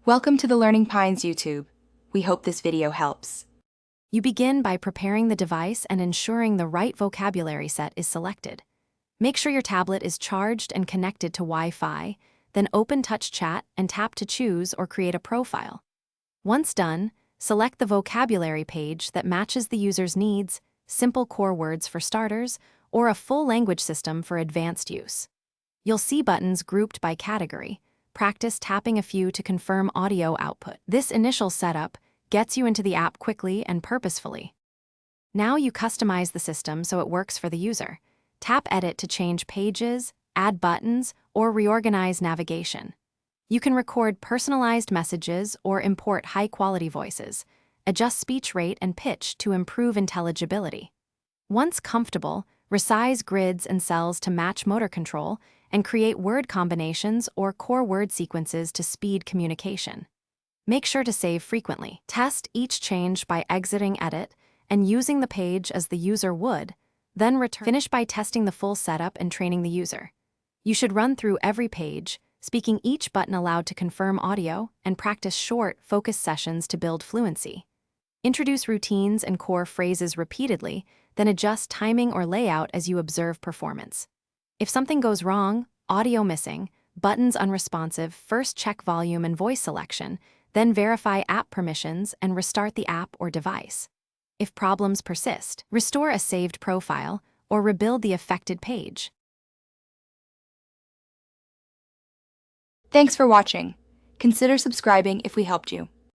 Welcome to the Learning Pines YouTube. We hope this video helps. You begin by preparing the device and ensuring the right vocabulary set is selected. Make sure your tablet is charged and connected to Wi-Fi, then open TouchChat and tap to choose or create a profile. Once done, select the vocabulary page that matches the user's needs, simple core words for starters, or a full language system for advanced use. You'll see buttons grouped by category. Practice tapping a few to confirm audio output. This initial setup gets you into the app quickly and purposefully. Now you customize the system so it works for the user. Tap Edit to change pages, add buttons, or reorganize navigation. You can record personalized messages or import high-quality voices. Adjust speech rate and pitch to improve intelligibility. Once comfortable, resize grids and cells to match motor control and create word combinations or core word sequences to speed communication. Make sure to save frequently. Test each change by exiting Edit and using the page as the user would, then return. Finish by testing the full setup and training the user. You should run through every page, speaking each button aloud to confirm audio, and practice short, focused sessions to build fluency. Introduce routines and core phrases repeatedly, then adjust timing or layout as you observe performance. If something goes wrong, audio missing, buttons unresponsive, first check volume and voice selection, then verify app permissions and restart the app or device. If problems persist, restore a saved profile or rebuild the affected page. Thanks for watching. Consider subscribing if we helped you.